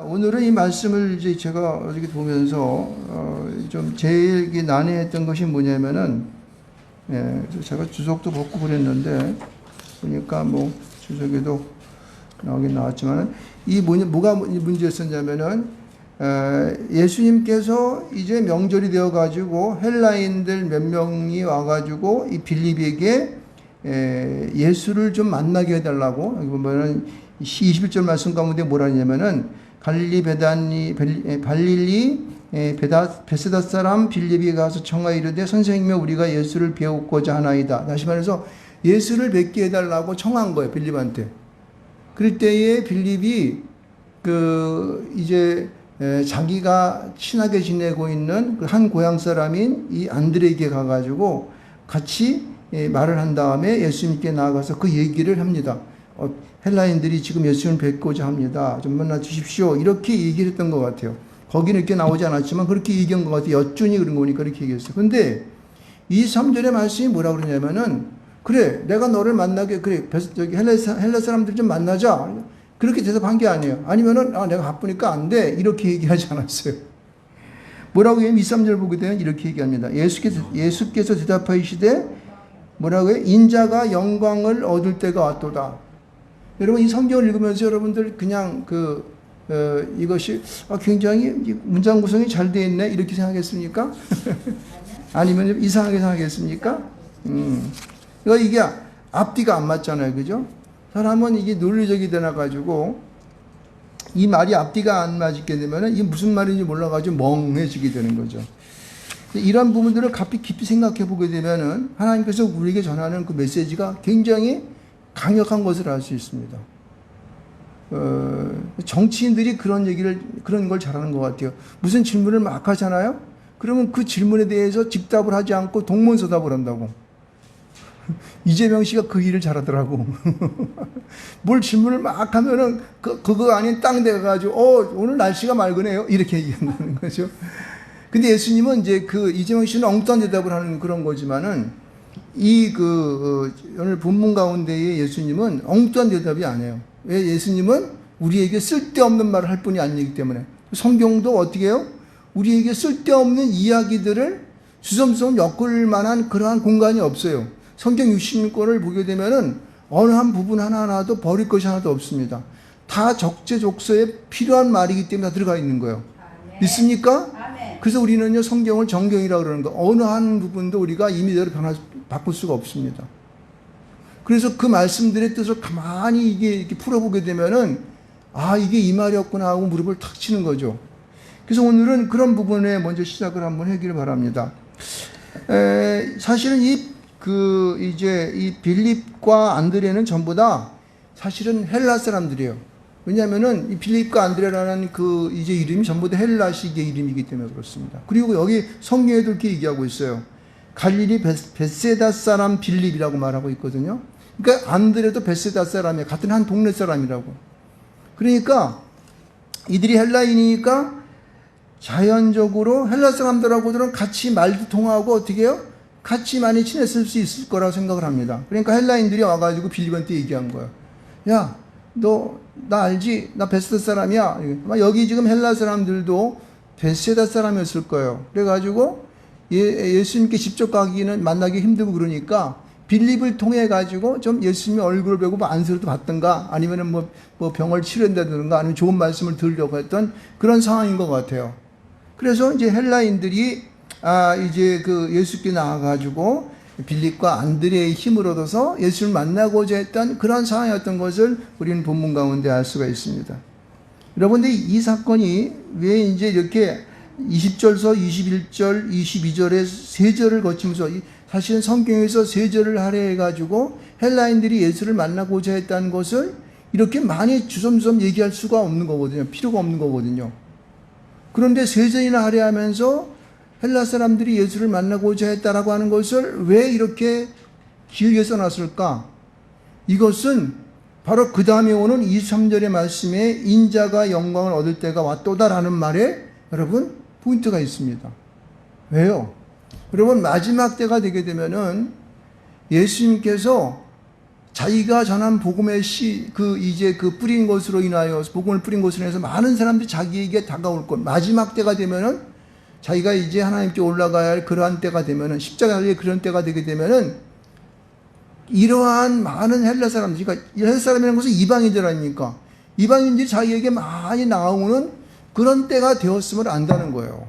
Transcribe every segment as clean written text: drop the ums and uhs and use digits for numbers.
오늘은 이 말씀을 이제 제가 어저께 보면서 좀 제일 난해했던 것이 뭐냐면은, 제가 주석도 벗고 그랬는데 보니까 뭐 주석에도 나오긴 나왔지만은 뭐가 문제였었냐면은, 예수님께서 이제 명절이 되어 가지고 헬라인들 몇 명이 와 가지고 이 빌립에게 예수를 좀 만나게 해달라고, 여기 보면은 21절 말씀 가운데 뭐라 하냐면은, 갈릴리 베세다 사람 빌립이 가서 청하여 이르되 선생님여 우리가 예수를 배우고자 하나이다. 다시 말해서 예수를 뵙게 해달라고 청한 거예요, 빌립한테. 그럴 때에 빌립이 이제 자기가 친하게 지내고 있는 그 한 고향 사람인 이 안드레에게 가가지고 같이 말을 한 다음에 예수님께 나아가서 그 얘기를 합니다. 헬라인들이 지금 예수님을 뵙고자 합니다. 좀 만나 주십시오. 이렇게 얘기를 했던 것 같아요. 거기는 이렇게 나오지 않았지만 그렇게 얘기한 것 같아요. 여쭈니 그런 거니까 그렇게 얘기했어요. 근데 이 3절의 말씀이 뭐라 그러냐면은, 그래, 내가 너를 만나게, 그래, 저기 헬라 사람들 좀 만나자. 그렇게 대답한 게 아니에요. 아니면은, 내가 바쁘니까 안 돼. 이렇게 얘기하지 않았어요. 뭐라고 해요? 2, 3절 보게 되면 이렇게 얘기합니다. 예수께서 대답하시되, 뭐라고 해요? 인자가 영광을 얻을 때가 왔도다. 여러분, 이 성경을 읽으면서 여러분들 그냥 이것이 굉장히 문장 구성이 잘 되어 있네 이렇게 생각했습니까? 아니면 이상하게 생각했습니까? 이게 앞뒤가 안 맞잖아요, 그죠? 사람은 이게 논리적이 되나가지고 이 말이 앞뒤가 안 맞게 되면은 이게 무슨 말인지 몰라가지고 멍해지게 되는 거죠. 이런 부분들을 깊이 생각해 보게 되면은 하나님께서 우리에게 전하는 그 메시지가 굉장히 강력한 것을 알 수 있습니다. 정치인들이 그런 걸 잘하는 것 같아요. 무슨 질문을 막 하잖아요? 그러면 그 질문에 대해서 즉답을 하지 않고 동문서답을 한다고. 이재명 씨가 그 일을 잘하더라고. 뭘 질문을 막 하면은 그거 아닌 땅 돼가지고, 오늘 날씨가 맑으네요. 이렇게 얘기한다는 거죠. 근데 예수님은 이제 이재명 씨는 엉뚱한 대답을 하는 그런 거지만은, 오늘 본문 가운데에 예수님은 엉뚱한 대답이 아니에요. 왜? 예수님은 우리에게 쓸데없는 말을 할 뿐이 아니기 때문에. 성경도 어떻게 해요? 우리에게 쓸데없는 이야기들을 주섬주섬 엮을 만한 그러한 공간이 없어요. 성경 66권을 보게 되면은 어느 한 부분 하나하나도 버릴 것이 하나도 없습니다. 다 적재적소에 필요한 말이기 때문에 다 들어가 있는 거예요. 있습니까? 그래서 우리는요, 성경을 정경이라고 그러는 거. 어느 한 부분도 우리가 임의대로 바꿀 수가 없습니다. 그래서 그 말씀들의 뜻을 가만히 이렇게 풀어보게 되면은, 이게 이 말이었구나 하고 무릎을 탁 치는 거죠. 그래서 오늘은 그런 부분에 먼저 시작을 한번 하기를 바랍니다. 사실은 이 빌립과 안드레는 전부 다 사실은 헬라 사람들이에요. 왜냐하면은 이 빌립과 안드레라는 이제 이름이 전부 다 헬라식의 이름이기 때문에 그렇습니다. 그리고 여기 성경에도 이렇게 얘기하고 있어요. 갈릴리 베세다 사람 빌립이라고 말하고 있거든요. 그러니까 안드레도 베세다 사람이에요. 같은 한 동네 사람이라고. 그러니까 이들이 헬라인이니까 자연적으로 헬라 사람들하고들은 같이 말도 통하고 어떻게 해요? 같이 많이 친했을 수 있을 거라고 생각을 합니다. 그러니까 헬라인들이 와가지고 빌립한테 얘기한 거예요. 야, 너 나 알지? 나 베세다 사람이야. 여기 지금 헬라 사람들도 베세다 사람이었을 거예요. 그래가지고 예수님께 직접 만나기 힘들고 그러니까 빌립을 통해 가지고 좀 예수님의 얼굴을 보고 안수라도 받든가 아니면은 뭐 병을 치료한다든가 아니면 좋은 말씀을 들으려고 했던 그런 상황인 것 같아요. 그래서 이제 헬라인들이 이제 예수께 나와가지고 빌립과 안드레의 힘을 얻어서 예수를 만나고자 했던 그런 상황이었던 것을 우리는 본문 가운데 알 수가 있습니다. 여러분들 이 사건이 왜 이제 이렇게 20절서 21절, 22절의 세 절을 거치면서 사실은 성경에서 세 절을 할애해가지고 헬라인들이 예수를 만나고자 했다는 것을 이렇게 많이 주섬주섬 얘기할 수가 없는 거거든요. 필요가 없는 거거든요. 그런데 세 절이나 할애하면서 헬라 사람들이 예수를 만나고자 했다라고 하는 것을 왜 이렇게 길게 써놨을까? 이것은 바로 그 다음에 오는 23절의 말씀에 인자가 영광을 얻을 때가 왔도다라는 말에 여러분 포인트가 있습니다. 왜요? 여러분 마지막 때가 되게 되면은 예수님께서 자기가 전한 복음의 그 뿌린 것으로 인하여, 복음을 뿌린 것으로 인해서 많은 사람들이 자기에게 다가올 것, 마지막 때가 되면은, 자기가 이제 하나님께 올라가야 할 그러한 때가 되면은, 십자가의 그런 때가 되게 되면은, 이러한 많은 헬라 사람들, 그러니까 헬라 사람이라는 것은 이방인들 아닙니까? 이방인들이 자기에게 많이 나오는 그런 때가 되었음을 안다는 거예요.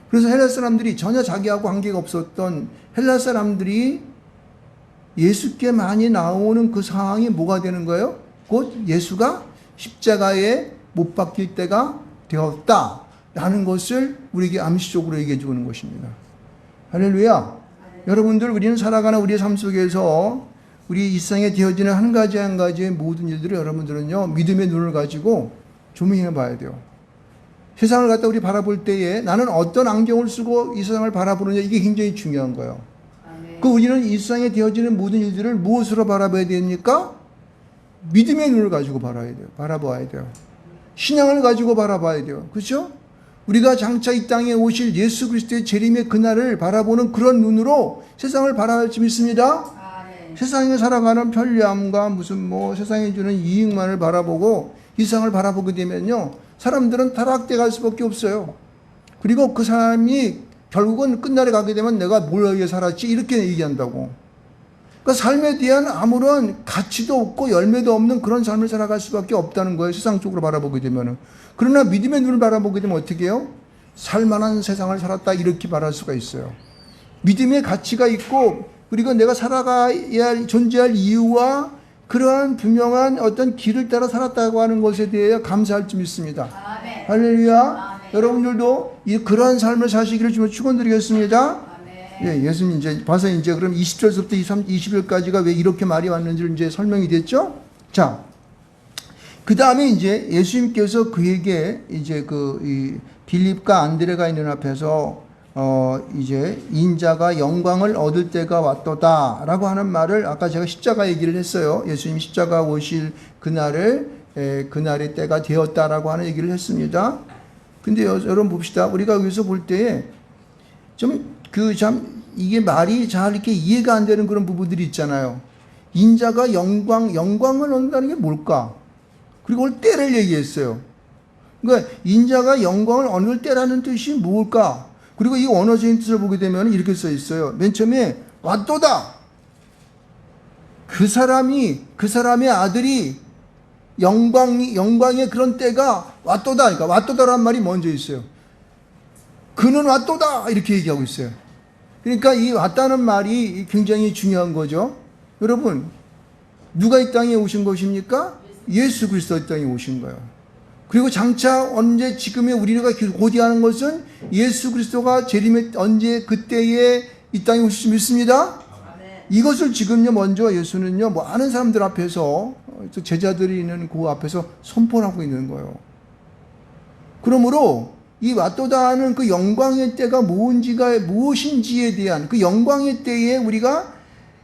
그래서 헬라 사람들이 전혀 자기하고 관계가 없었던 헬라 사람들이 예수께 많이 나오는 그 상황이 뭐가 되는 거예요? 곧 예수가 십자가에 못 박힐 때가 되었다라는 것을 우리에게 암시적으로 얘기해 주는 것입니다. 할렐루야. 여러분들, 우리는 살아가는 우리의 삶 속에서 우리 일상에 되어지는 한 가지 한 가지의 모든 일들을 여러분들은요, 믿음의 눈을 가지고 조명해 봐야 돼요. 세상을 갖다 우리 바라볼 때에 나는 어떤 안경을 쓰고 이 세상을 바라보느냐, 이게 굉장히 중요한 거예요. 그 우리는 일상에 되어지는 모든 일들을 무엇으로 바라봐야 됩니까? 믿음의 눈을 가지고 바라봐야 돼요. 신앙을 가지고 바라봐야 돼요. 그렇죠? 우리가 장차 이 땅에 오실 예수 그리스도의 재림의 그날을 바라보는 그런 눈으로 세상을 바라볼 수 있습니다. 세상에 살아가는 편리함과 무슨 세상에 주는 이익만을 바라보고 이 세상을 바라보게 되면요, 사람들은 타락돼 갈 수밖에 없어요. 그리고 그 사람이 결국은 끝날에 가게 되면 내가 뭘 위해 살았지, 이렇게 얘기한다고. 그러니까 삶에 대한 아무런 가치도 없고 열매도 없는 그런 삶을 살아갈 수밖에 없다는 거예요, 세상적으로 바라보게 되면은. 그러나 믿음의 눈을 바라보게 되면 어떻게 해요? 살만한 세상을 살았다, 이렇게 말할 수가 있어요. 믿음의 가치가 있고, 그리고 내가 살아가야 할, 존재할 이유와 그러한 분명한 어떤 길을 따라 살았다고 하는 것에 대해 감사할 줄 믿습니다. 아멘. 할렐루야. 아멘. 여러분들도 그러한 삶을 사시기를 주면 축원드리겠습니다. 예, 예수님 이제 봐서 이제 그럼 20절부터 20절까지가 왜 이렇게 말이 왔는지 이제 설명이 됐죠? 자, 그 다음에 이제 예수님께서 그에게 이제 이 빌립과 안드레가 있는 앞에서 이제 인자가 영광을 얻을 때가 왔도다 라고 하는 말을, 아까 제가 십자가 얘기를 했어요. 예수님 십자가 오실 그날의 때가 되었다라고 하는 얘기를 했습니다. 근데 여러분 봅시다. 우리가 여기서 볼 때에 이게 말이 잘 이렇게 이해가 안 되는 그런 부분들이 있잖아요. 인자가 영광을 얻는다는 게 뭘까? 그리고 오늘 때를 얘기했어요. 그러니까 인자가 영광을 얻을 때라는 뜻이 뭘까? 그리고 이 원어적인 뜻을 보게 되면 이렇게 써 있어요. 맨 처음에 왔도다. 그 사람의 아들이 영광의 그런 때가 왔도다. 그러니까 왔도다라는 말이 먼저 있어요. 그는 왔도다. 이렇게 얘기하고 있어요. 그러니까 이 왔다는 말이 굉장히 중요한 거죠. 여러분, 누가 이 땅에 오신 것입니까? 예수 그리스도 이 땅에 오신 거예요. 그리고 장차 언제 지금의 우리가 고대하는 것은 예수 그리스도가 재림의 언제 그때에 이 땅에 오실 줄 믿습니다. 이것을 지금요 먼저 예수는요 많은 사람들 앞에서, 제자들이 있는 그 앞에서 선포하고 있는 거예요. 그러므로 이 왔도다 하는 그 영광의 때가 무엇인지에 대한 그 영광의 때에 우리가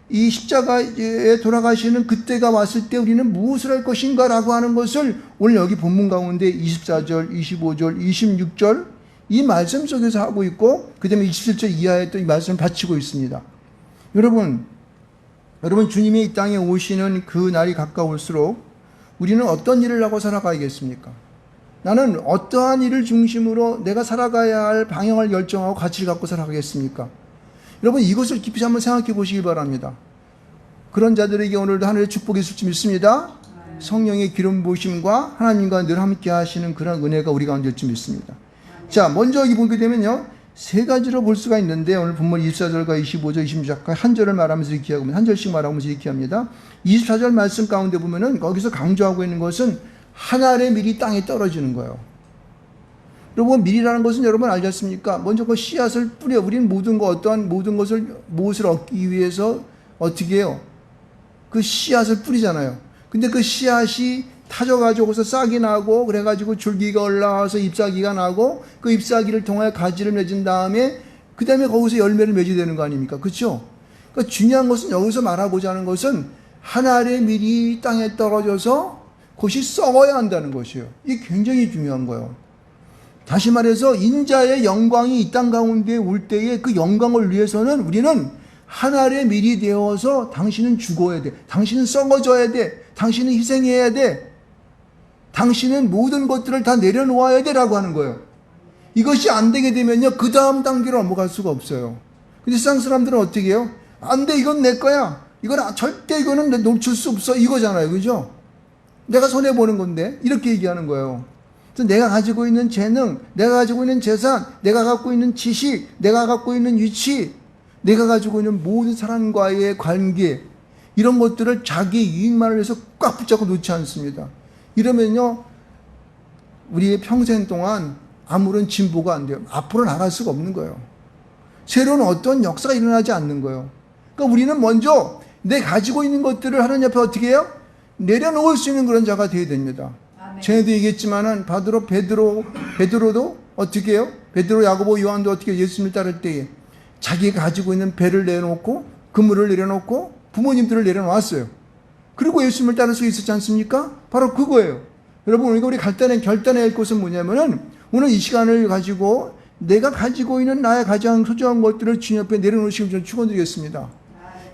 이 십자가에 돌아가시는 그때가 왔을 때 우리는 무엇을 할 것인가 라고 하는 것을 오늘 여기 본문 가운데 24절, 25절, 26절 이 말씀 속에서 하고 있고, 그 다음에 27절 이하에 또 이 말씀을 바치고 있습니다. 여러분 주님이 이 땅에 오시는 그 날이 가까울수록 우리는 어떤 일을 하고 살아가야겠습니까? 나는 어떠한 일을 중심으로 내가 살아가야 할 방향을 결정하고 가치를 갖고 살아가겠습니까? 여러분, 이것을 깊이 한번 생각해 보시기 바랍니다. 그런 자들에게 오늘도 하늘의 축복이 있을 줄 믿습니다. 성령의 기름 부으심과 하나님과 늘 함께 하시는 그런 은혜가 우리 가운데 있을 줄 믿습니다. 자, 먼저 여기 보게 되면요, 세 가지로 볼 수가 있는데, 오늘 본문 24절과 25절, 26절 한 절을 말하면서 이렇게 하고, 한 절씩 말하면서 이렇게 합니다. 24절 말씀 가운데 보면은 거기서 강조하고 있는 것은 한 알의 밀이 땅에 떨어지는 거예요. 여러분, 밀이라는 것은 여러분 알지 않습니까? 먼저 그 씨앗을 뿌려. 우리는 무엇을 얻기 위해서 어떻게 해요? 그 씨앗을 뿌리잖아요. 근데 그 씨앗이 타져가지고서 싹이 나고, 그래가지고 줄기가 올라와서 잎사귀가 나고, 그 잎사귀를 통하여 가지를 맺은 다음에, 그 다음에 거기서 열매를 맺게 되는 거 아닙니까? 그렇죠? 그러니까 중요한 것은, 여기서 말하고자 하는 것은 한 알의 밀이 땅에 떨어져서 그것이 썩어야 한다는 것이에요. 이게 굉장히 중요한 거예요. 다시 말해서 인자의 영광이 이 땅 가운데 올 때에 그 영광을 위해서는 우리는 하나의 밀이 되어서 당신은 죽어야 돼. 당신은 썩어져야 돼. 당신은 희생해야 돼. 당신은 모든 것들을 다 내려놓아야 돼라고 하는 거예요. 이것이 안 되게 되면요, 그 다음 단계로 넘어갈 수가 없어요. 근데 세상 사람들은 어떻게 해요? 안 돼, 이건 내 거야. 절대 이거는 놓칠 수 없어. 이거잖아요. 그죠? 내가 손해보는 건데. 이렇게 얘기하는 거예요. 그래서 내가 가지고 있는 재능, 내가 가지고 있는 재산, 내가 갖고 있는 지식, 내가 갖고 있는 위치, 내가 가지고 있는 모든 사람과의 관계, 이런 것들을 자기 이익만을 위해서 꽉 붙잡고 놓지 않습니다. 이러면요, 우리의 평생 동안 아무런 진보가 안 돼요. 앞으로 나갈 수가 없는 거예요. 새로운 어떤 역사가 일어나지 않는 거예요. 그러니까 우리는 먼저 내 가지고 있는 것들을 하나님 앞에 어떻게 해요? 내려놓을 수 있는 그런 자가 되어야 됩니다. 전에도 얘기했지만은 베드로도 어떻게 해요? 베드로, 야고보, 요한도 어떻게 예수님을 따를 때에 자기가 가지고 있는 배를 내려놓고 그물을 내려놓고 부모님들을 내려놓았어요. 그리고 예수님을 따를 수 있었지 않습니까? 바로 그거예요. 여러분, 우리 결단해야 할 것은 뭐냐면은 오늘 이 시간을 가지고 내가 가지고 있는 나의 가장 소중한 것들을 주님 앞에 내려놓으시길 저는 축원드리겠습니다.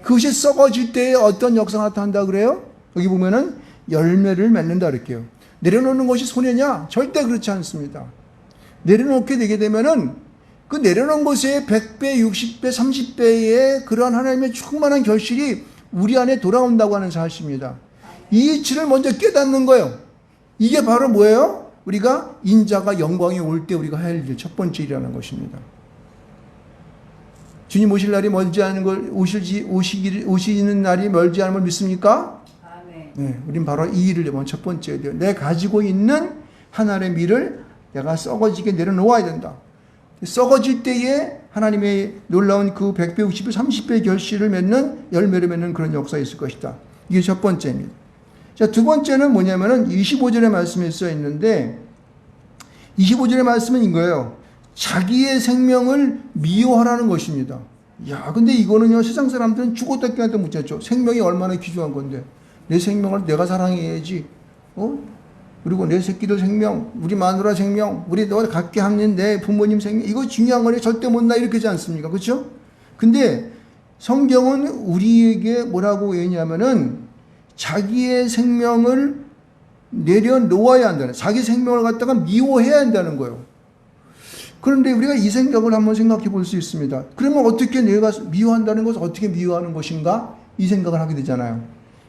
그것이 썩어질 때에 어떤 역사가 나타난다 그래요? 여기 보면은 열매를 맺는다 그럴게요. 내려놓는 것이 손해냐? 절대 그렇지 않습니다. 내려놓게 되게 되면은 그 내려놓은 것의 100배, 60배, 30배의 그러한 하나님의 충만한 결실이 우리 안에 돌아온다고 하는 사실입니다. 이 이치를 먼저 깨닫는 거예요. 이게 바로 뭐예요? 우리가 인자가 영광이 올 때 우리가 해야 할 첫 번째 일이라는 것입니다. 주님 오실 날이 멀지 않은 걸 오시는 날이 멀지 않은 걸 믿습니까? 아멘. 네, 우린 바로 이 일을 첫 번째 해야 돼요. 내가 가지고 있는 하나님의 밀을 내가 썩어지게 내려놓아야 된다. 썩어질 때에 하나님의 놀라운 그 100배, 60배, 30배의 결실을 맺는, 열매를 맺는 그런 역사가 있을 것이다. 이게 첫 번째입니다. 자, 두 번째는 뭐냐면은 25절의 말씀에 써 있는데, 25절의 말씀은 이거예요. 자기의 생명을 미워하라는 것입니다. 야, 근데 이거는요, 세상 사람들은 죽었다 깨어났다 묻잖죠. 생명이 얼마나 귀중한 건데. 내 생명을 내가 사랑해야지. 그리고 내 새끼들 생명, 우리 마누라 생명, 우리 너 갖게 하는 내 부모님 생명, 이거 중요한 거니 절대 못 나, 이렇게 하지 않습니까? 그렇죠? 근데 성경은 우리에게 뭐라고 얘기하냐면은 자기의 생명을 내려놓아야 한다는, 자기 생명을 갖다가 미워해야 한다는 거예요. 그런데 우리가 이 생각을 한번 생각해 볼 수 있습니다. 그러면 어떻게 내가 미워한다는 것을 어떻게 미워하는 것인가? 이 생각을 하게 되잖아요.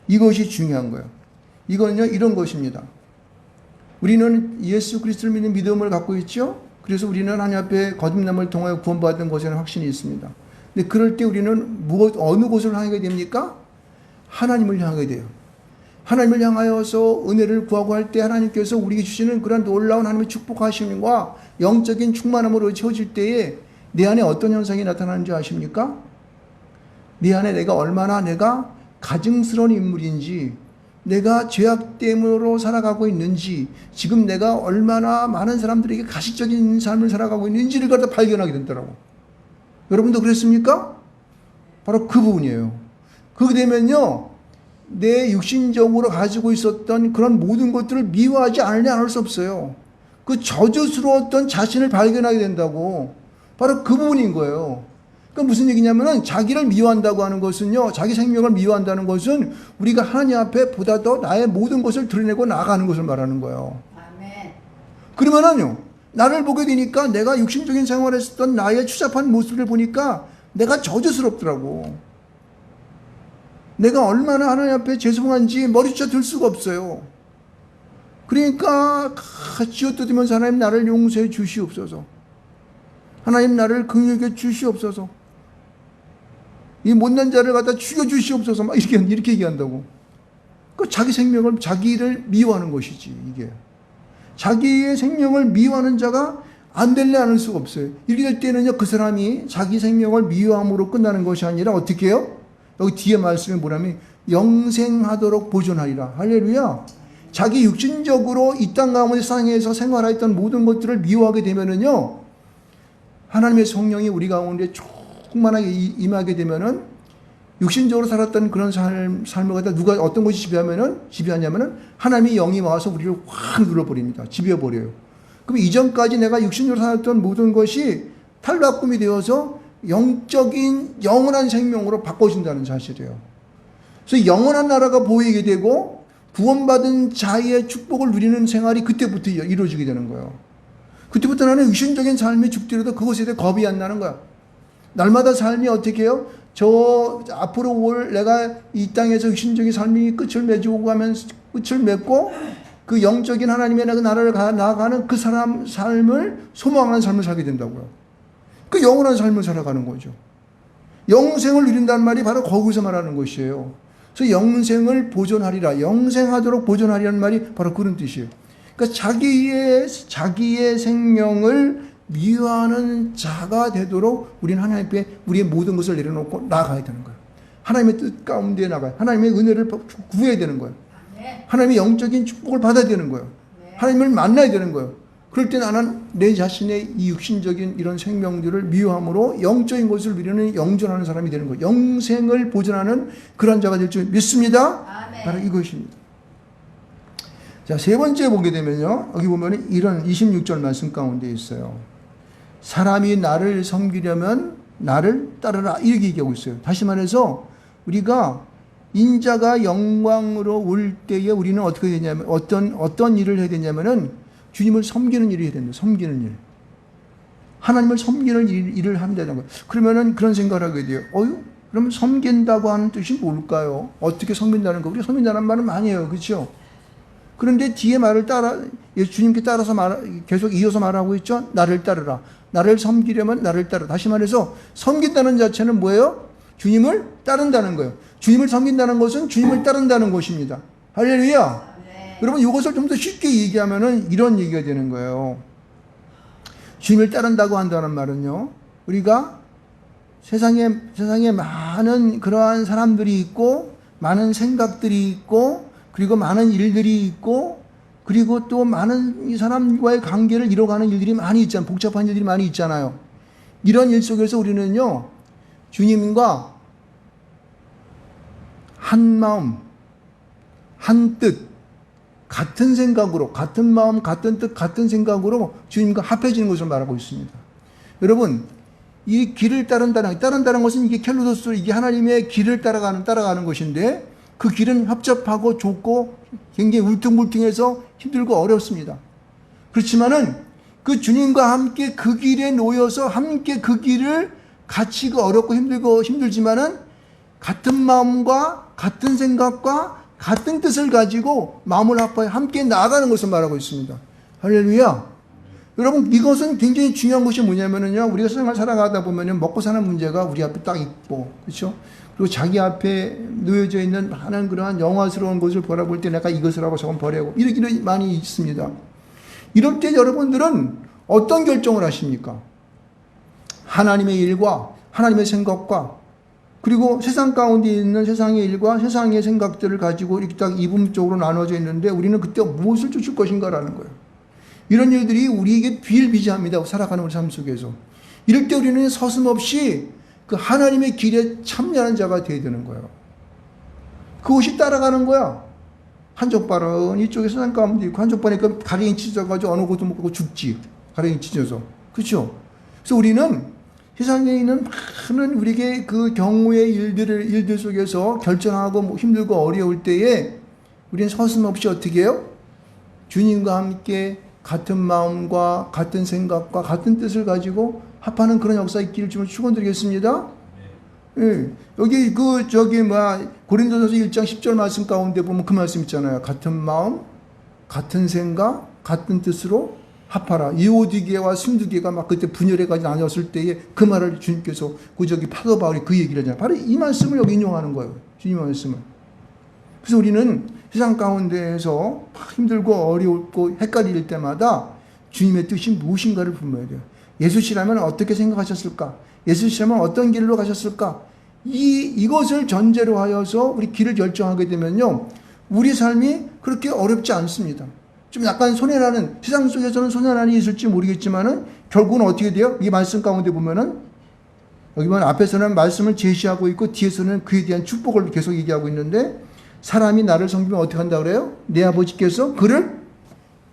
이것이 중요한 거예요. 이거는요, 이런 것입니다. 우리는 예수 그리스도를 믿는 믿음을 갖고 있죠. 그래서 우리는 하나님 앞에 거듭남을 통하여 구원받은 것에는 확신이 있습니다. 근데 그럴 때 우리는 어느 곳을 향하게 됩니까? 하나님을 향하게 돼요. 하나님을 향하여서 은혜를 구하고 할 때 하나님께서 우리에게 주시는 그런 놀라운 하나님의 축복하심과 영적인 충만함으로 채워질 때에 내 안에 어떤 현상이 나타나는 줄 아십니까? 내 안에 내가 얼마나 가증스러운 인물인지, 내가 죄악됨으로 살아가고 있는지, 지금 내가 얼마나 많은 사람들에게 가식적인 삶을 살아가고 있는지를 갖다 발견하게 된다라고. 여러분도 그랬습니까? 바로 그 부분이에요. 그렇게 되면요, 내 육신적으로 가지고 있었던 그런 모든 것들을 미워하지 않으려 않을 수 없어요. 그 저주스러웠던 자신을 발견하게 된다고. 바로 그 부분인 거예요. 그러니까 무슨 얘기냐면은 자기를 미워한다고 하는 것은요, 자기 생명을 미워한다는 것은 우리가 하나님 앞에 보다 더 나의 모든 것을 드러내고 나가는 것을 말하는 거예요. 아멘. 그러면은요, 나를 보게 되니까 내가 육신적인 생활을 했었던 나의 추잡한 모습을 보니까 내가 저주스럽더라고. 내가 얼마나 하나님 앞에 죄송한지 머리채 들 수가 없어요. 그러니까 쥐어뜯으면서 하나님 나를 용서해 주시옵소서. 하나님 나를 긍휼히 주시옵소서. 이 못난 자를 갖다 죽여 주시옵소서. 막 이렇게 얘기한다고. 그 자기 생명을, 자기를 미워하는 것이지, 이게. 자기의 생명을 미워하는 자가 안 될래 않을 수가 없어요. 이렇게 될 때는요, 그 사람이 자기 생명을 미워함으로 끝나는 것이 아니라 어떻게 해요? 여기 뒤에 말씀이 뭐냐면 영생하도록 보존하리라. 할렐루야. 자기 육신적으로 이 땅 가운데 세상에서 생활했던 모든 것들을 미워하게 되면은요, 하나님의 성령이 우리 가운데 충만하게 임하게 되면은 육신적으로 살았던 그런 삶을 갖다 누가 어떤 것이 지배하냐면은 하나님의 영이 와서 우리를 확 눌러버립니다. 지배해버려요. 그럼 이전까지 내가 육신적으로 살았던 모든 것이 탈바꿈이 되어서 영적인 영원한 생명으로 바꿔준다는 사실이에요. 그래서 영원한 나라가 보이게 되고 구원받은 자의 축복을 누리는 생활이 그때부터 이루어지게 되는 거예요. 그때부터 나는 육신적인 삶이 죽더라도 그것에 대해 겁이 안 나는 거야. 날마다 삶이 어떻게 해요? 저 앞으로 올 내가 이 땅에서 육신적인 삶이 끝을 맺고 가면 끝을 맺고 그 영적인 하나님의 나라를 나아가는 그 사람 삶을 소망하는 삶을 살게 된다고요. 그 영원한 삶을 살아가는 거죠. 영생을 누린다는 말이 바로 거기서 말하는 것이에요. 그래서 영생을 보존하리라, 영생하도록 보존하리라는 말이 바로 그런 뜻이에요. 그러니까 자기의 생명을 미워하는 자가 되도록 우리는 하나님 앞에 우리의 모든 것을 내려놓고 나아가야 되는 거예요. 하나님의 뜻 가운데 나가요. 하나님의 은혜를 구해야 되는 거예요. 하나님의 영적인 축복을 받아야 되는 거예요. 하나님을 만나야 되는 거예요. 그럴 때 나는 내 자신의 이 육신적인 이런 생명들을 미워함으로 영적인 것을 누리는 영존하는 사람이 되는 거예요. 영생을 보존하는 그런 자가 될 줄 믿습니다. 아멘. 바로 이것입니다. 자, 세 번째 보게 되면요. 여기 보면 이런 26절 말씀 가운데 있어요. 사람이 나를 섬기려면 나를 따르라. 이렇게 얘기하고 있어요. 다시 말해서 우리가 인자가 영광으로 올 때에 우리는 어떻게 되냐면 어떤 일을 해야 되냐면은 주님을 섬기는 일을 해야 된다. 섬기는 일. 하나님을 섬기는 일을 한다는 거예요. 그러면은 그런 생각을 하게 돼요. 그러면 섬긴다고 하는 뜻이 뭘까요? 어떻게 섬긴다는 거? 우리가 섬긴다는 말은 많이 해요. 그렇죠? 그런데 뒤에 말을 주님께 따라서 계속 이어서 말하고 있죠? 나를 따르라. 나를 섬기려면 나를 따르라. 다시 말해서 섬긴다는 자체는 뭐예요? 주님을 따른다는 거예요. 주님을 섬긴다는 것은 주님을 따른다는 것입니다. 할렐루야. 네. 여러분 이것을 좀 더 쉽게 얘기하면은 이런 얘기가 되는 거예요. 주님을 따른다고 한다는 말은요. 우리가 세상에 많은 그러한 사람들이 있고 많은 생각들이 있고 그리고 많은 일들이 있고 그리고 또 많은 이 사람과의 관계를 이뤄가는 일들이 많이 있잖아요. 복잡한 일들이 많이 있잖아요. 이런 일 속에서 우리는요. 주님과 한 마음, 한 뜻, 같은 생각으로, 같은 마음, 같은 뜻, 같은 생각으로 주님과 합해지는 것을 말하고 있습니다. 여러분, 이 길을 따른다는 것은 이게 켈로도스, 이게 하나님의 길을 따라가는 것인데 그 길은 협잡하고 좁고 굉장히 울퉁불퉁해서 힘들고 어렵습니다. 그렇지만은 그 주님과 함께 그 길에 놓여서 함께 그 길을 같이 그 어렵고 힘들지만은 같은 마음과 같은 생각과 같은 뜻을 가지고 마음을 합하여 함께 나아가는 것을 말하고 있습니다. 할렐루야. 여러분 이것은 굉장히 중요한 것이 뭐냐면은요. 우리가 세상을 살아가다 보면은 먹고 사는 문제가 우리 앞에 딱 있고 그렇죠? 그리고 자기 앞에 놓여져 있는 많은 그러한 영화스러운 것을 바라볼 때 내가 이것을 하고 저건 버리고 이렇게 많이 있습니다. 이럴 때 여러분들은 어떤 결정을 하십니까? 하나님의 일과 하나님의 생각과 그리고 세상 가운데 있는 세상의 일과 세상의 생각들을 가지고 이렇게 딱 이분적으로 나눠져 있는데 우리는 그때 무엇을 쫓을 것인가라는 거예요. 이런 일들이 우리에게 비일비재합니다. 살아가는 우리 삶 속에서. 이럴 때 우리는 서슴없이 그 하나님의 길에 참여하는 자가 되어야 되는 거예요. 그것이 따라가는 거야. 한쪽 발은 이쪽에 세상 가운데 있고 한쪽 발은 가랭이 찢어가지고 어느 곳도 못 가고 죽지. 가랭이 찢어서. 그렇죠? 그래서 우리는 세상에 있는 많은 우리에게 그 경우의 일들 속에서 결정하고 힘들고 어려울 때에 우리는 서슴없이 어떻게 해요? 주님과 함께 같은 마음과 같은 생각과 같은 뜻을 가지고 합하는 그런 역사 있기를 좀 축원드리겠습니다. 예. 여기 고린도전서 1장 10절 말씀 가운데 보면 그 말씀 있잖아요. 같은 마음, 같은 생각, 같은 뜻으로 합하라. 이오디게와 순두게가 막 그때 분열해가지고 나눴을 때에 그 말을 주님께서 파도 바울이 그 얘기를 하잖아요. 바로 이 말씀을 여기 인용하는 거예요. 주님의 말씀을. 그래서 우리는 세상 가운데에서 힘들고 어렵고 헷갈릴 때마다 주님의 뜻이 무엇인가를 분별해야 돼요. 예수시라면 어떻게 생각하셨을까? 예수시라면 어떤 길로 가셨을까? 이것을 전제로 하여서 우리 길을 결정하게 되면요. 우리 삶이 그렇게 어렵지 않습니다. 좀 약간 손해나는, 세상 속에서는 손해난이 있을지 모르겠지만은 결국은 어떻게 돼요? 이 말씀 가운데 보면은 여기 보면 앞에서는 말씀을 제시하고 있고 뒤에서는 그에 대한 축복을 계속 얘기하고 있는데 사람이 나를 섬기면 어떻게 한다 그래요? 내 아버지께서 그를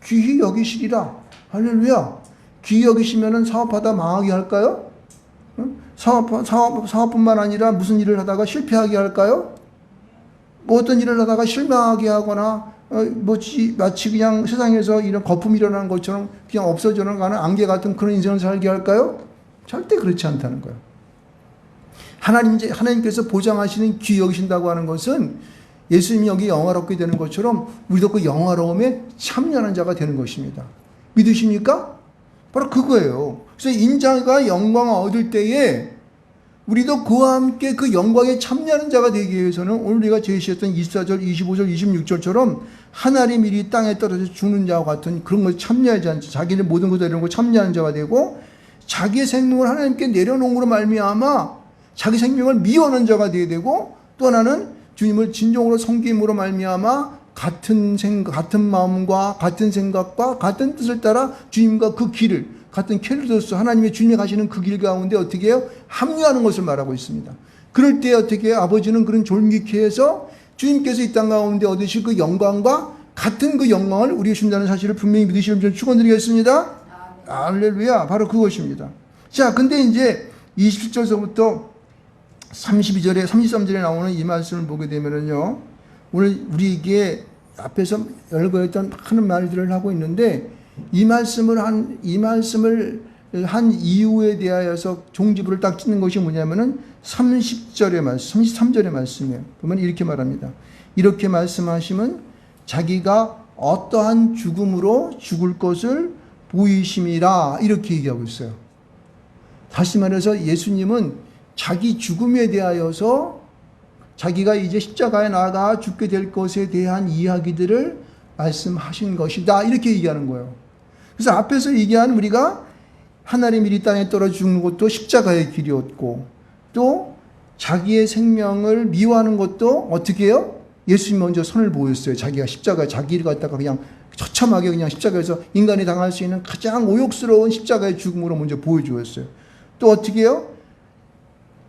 귀히 여기시리라. 할렐루야. 귀히 여기시면은 사업하다 망하게 할까요? 사업뿐만 아니라 무슨 일을 하다가 실패하게 할까요? 뭐 어떤 일을 하다가 실망하게 하거나 마치 그냥 세상에서 이런 거품이 일어나는 것처럼 그냥 없어져 가는 안개 같은 그런 인생을 살게 할까요? 절대 그렇지 않다는 거예요. 하나님께서 보장하시는 귀히 여기신다고 하는 것은 예수님이 여기 영화롭게 되는 것처럼 우리도 그 영화로움에 참여하는 자가 되는 것입니다. 믿으십니까? 바로 그거예요. 그래서 인자가 영광을 얻을 때에 우리도 그와 함께 그 영광에 참여하는 자가 되기 위해서는 오늘 우리가 제시했던 24절, 25절, 26절처럼 하나님 미리 땅에 떨어져 죽는 자와 같은 그런 것에 참여하지 않죠. 자기는 모든 것을 내려놓고 참여하는 자가 되고 자기의 생명을 하나님께 내려놓음으로 말미암아 자기 생명을 미워하는 자가 되어야 되고 또 하나는 주님을 진정으로 섬김으로 말미암아 같은 마음과 같은 생각과 같은 뜻을 따라 주님과 그 길을 같은 캐리더스 하나님의 주님이 가시는 그 길 가운데 어떻게 해요? 합류하는 것을 말하고 있습니다. 그럴 때 어떻게 해요? 아버지는 그런 졸미케 해서 주님께서 이 땅 가운데 얻으실 그 영광과 같은 그 영광을 우리가 준다는 사실을 분명히 믿으시는 줄 축원드리겠습니다. 할렐루야. 바로 그것입니다. 자, 근데 이제 27절서부터 32절에 33절에 나오는 이 말씀을 보게 되면은요. 오늘 우리에게 앞에서 열거했던 많은 말들을 하고 있는데 이 말씀을 한 이유에 대하여서 종지부를 딱 찍는 것이 뭐냐면은 30절의 말씀, 33절의 말씀이에요. 보면 이렇게 말합니다. 이렇게 말씀하시면 자기가 어떠한 죽음으로 죽을 것을 보이심이라 이렇게 얘기하고 있어요. 다시 말해서 예수님은 자기 죽음에 대하여서 자기가 이제 십자가에 나가 죽게 될 것에 대한 이야기들을 말씀하신 것이다 이렇게 얘기하는 거예요. 그래서 앞에서 얘기한 우리가 하나님이 이 땅에 떨어져 죽는 것도 십자가의 길이었고 또 자기의 생명을 미워하는 것도 어떻게 해요? 예수님 먼저 선을 보였어요. 자기가 십자가에 자기를 갖다가 그냥 처참하게 그냥 십자가에서 인간이 당할 수 있는 가장 오욕스러운 십자가의 죽음으로 먼저 보여주었어요. 또 어떻게 해요?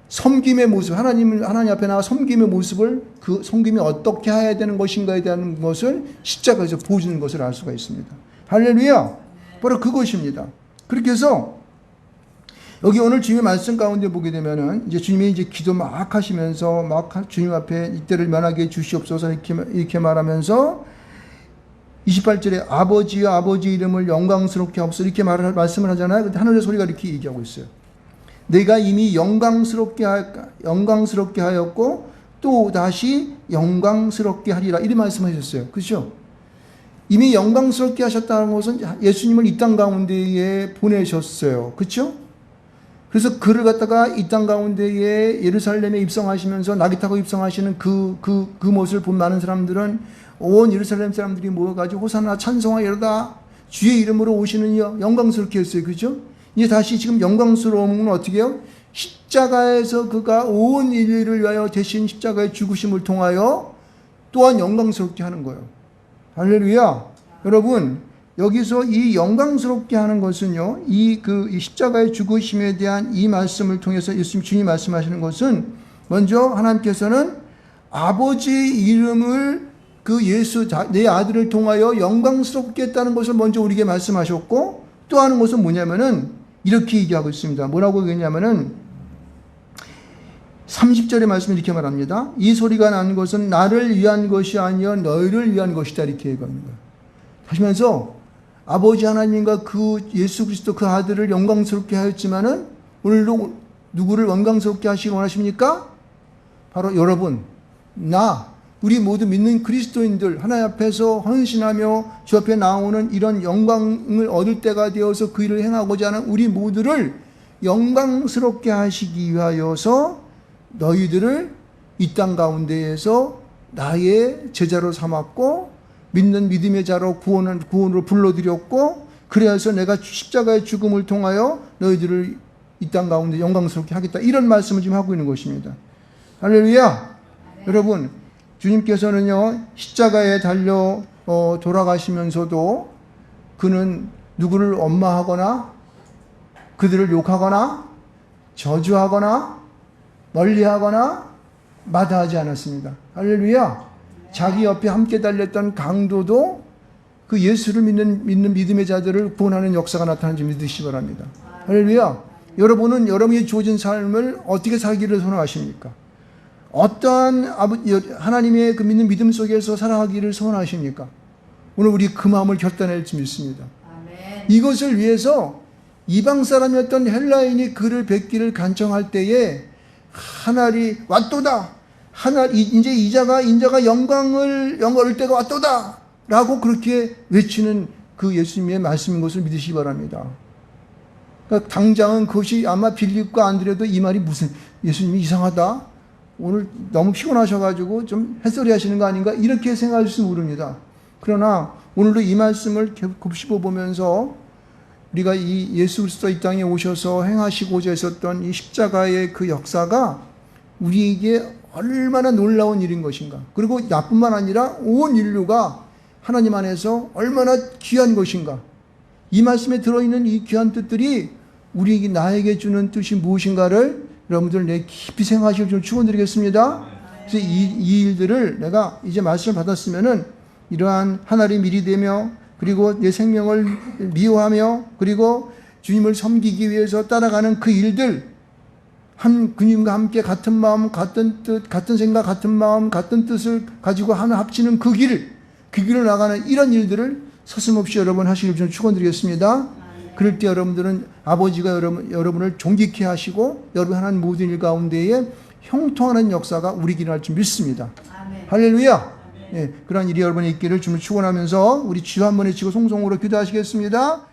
섬김의 모습, 하나님 앞에 나와 섬김의 모습을 그 섬김이 어떻게 해야 되는 것인가에 대한 것을 십자가에서 보여주는 것을 알 수가 있습니다. 할렐루야! 바로 그것입니다. 그렇게 해서 여기 오늘 주님의 말씀 가운데 보게 되면은 이제 주님이 이제 기도 막 하시면서 막 주님 앞에 이때를 면하게 해 주시옵소서 이렇게 말하면서 28절에 아버지여 아버지 이름을 영광스럽게 하옵소서 이렇게 말씀을 하잖아요. 근데 하늘의 소리가 이렇게 얘기하고 있어요. 내가 이미 영광스럽게 하였고 또 다시 영광스럽게 하리라 이런 말씀하셨어요. 그렇죠? 이미 영광스럽게 하셨다는 것은 예수님을 이 땅 가운데에 보내셨어요. 그렇죠? 그래서 그를 갖다가 이 땅 가운데에 예루살렘에 입성하시면서 나귀 타고 입성하시는 그 모습을 본 많은 사람들은 온 예루살렘 사람들이 모여가지고 호산나 찬송하여다 주의 이름으로 오시는 영광스럽게 했어요. 그렇죠? 이제 다시 지금 영광스러움은 어떻게 해요? 십자가에서 그가 온 인류를 위하여 대신 십자가의 죽으심을 통하여 또한 영광스럽게 하는 거예요. 할렐루야. 여러분, 여기서 이 영광스럽게 하는 것은요, 이 십자가의 죽으심에 대한 이 말씀을 통해서 예수님 주님이 말씀하시는 것은 먼저 하나님께서는 아버지의 이름을 내 아들을 통하여 영광스럽게 했다는 것을 먼저 우리에게 말씀하셨고 또 하는 것은 뭐냐면은 이렇게 얘기하고 있습니다. 뭐라고 얘기했냐면은 30절의 말씀을 이렇게 말합니다. 이 소리가 난 것은 나를 위한 것이 아니여 너희를 위한 것이다 이렇게 얘기합니다. 하시면서 아버지 하나님과 그 예수 그리스도 그 아들을 영광스럽게 하였지만은 오늘도 누구를 영광스럽게 하시기 원하십니까? 바로 여러분, 우리 모두 믿는 그리스도인들 하나님 앞에서 헌신하며 주 앞에 나오는 이런 영광을 얻을 때가 되어서 그 일을 행하고자 하는 우리 모두를 영광스럽게 하시기 위하여서 너희들을 이 땅 가운데에서 나의 제자로 삼았고 믿는 믿음의 자로 구원으로 불러들였고 그래서 내가 십자가의 죽음을 통하여 너희들을 이 땅 가운데 영광스럽게 하겠다 이런 말씀을 지금 하고 있는 것입니다. 할렐루야. 여러분 주님께서는요 십자가에 달려 돌아가시면서도 그는 누구를 엄마하거나 그들을 욕하거나 저주하거나 멀리하거나 마다하지 않았습니다. 할렐루야. 자기 옆에 함께 달렸던 강도도 그 예수를 믿는 믿음의 자들을 구원하는 역사가 나타나는지 믿으시기 바랍니다. 할렐루야. 여러분은 여러분이 주어진 삶을 어떻게 살기를 소원하십니까? 어떠한 하나님의 그 믿는 믿음 속에서 살아가기를 소원하십니까? 오늘 우리 그 마음을 결단할지 믿습니다. 아멘. 이것을 위해서 이방 사람이었던 헬라인이 그를 뵙기를 간청할 때에 하나리 왔도다. 이제 인자가 영광을 얻을 때가 왔도다. 라고 그렇게 외치는 그 예수님의 말씀인 것을 믿으시기 바랍니다. 그러니까 당장은 그것이 아마 빌립과 안드레도 이 말이 무슨 예수님이 이상하다. 오늘 너무 피곤하셔가지고 좀 햇소리 하시는 거 아닌가 이렇게 생각할지 모릅니다. 그러나 오늘도 이 말씀을 곱씹어 보면서 우리가 이 예수 그리스도 이 땅에 오셔서 행하시고자 했었던 이 십자가의 그 역사가 우리에게 얼마나 놀라운 일인 것인가. 그리고 나뿐만 아니라 온 인류가 하나님 안에서 얼마나 귀한 것인가. 이 말씀에 들어있는 이 귀한 뜻들이 우리에게 나에게 주는 뜻이 무엇인가를 여러분들 내 깊이 생각하시길 좀 축원드리겠습니다. 그래서 이 일들을 내가 이제 말씀을 받았으면은 이러한 하나님 일이 되며 그리고 내 생명을 미워하며 그리고 주님을 섬기기 위해서 따라가는 그 일들 주님과 함께 같은 마음, 같은 뜻, 같은 생각, 같은 마음, 같은 뜻을 가지고 하나 합치는 그 길을 나가는 이런 일들을 서슴없이 여러분 하시길 좀 축원드리겠습니다. 그럴 때 여러분들은 아버지가 여러분을 존귀케 하시고 여러분 하는 모든 일 가운데에 형통하는 역사가 우리 길을 할 줄 믿습니다. 아멘. 할렐루야. 예, 그런 일이 여러분의 있기를 주님을 축원하면서 우리 주여 한번 외치고 송송으로 기도하시겠습니다.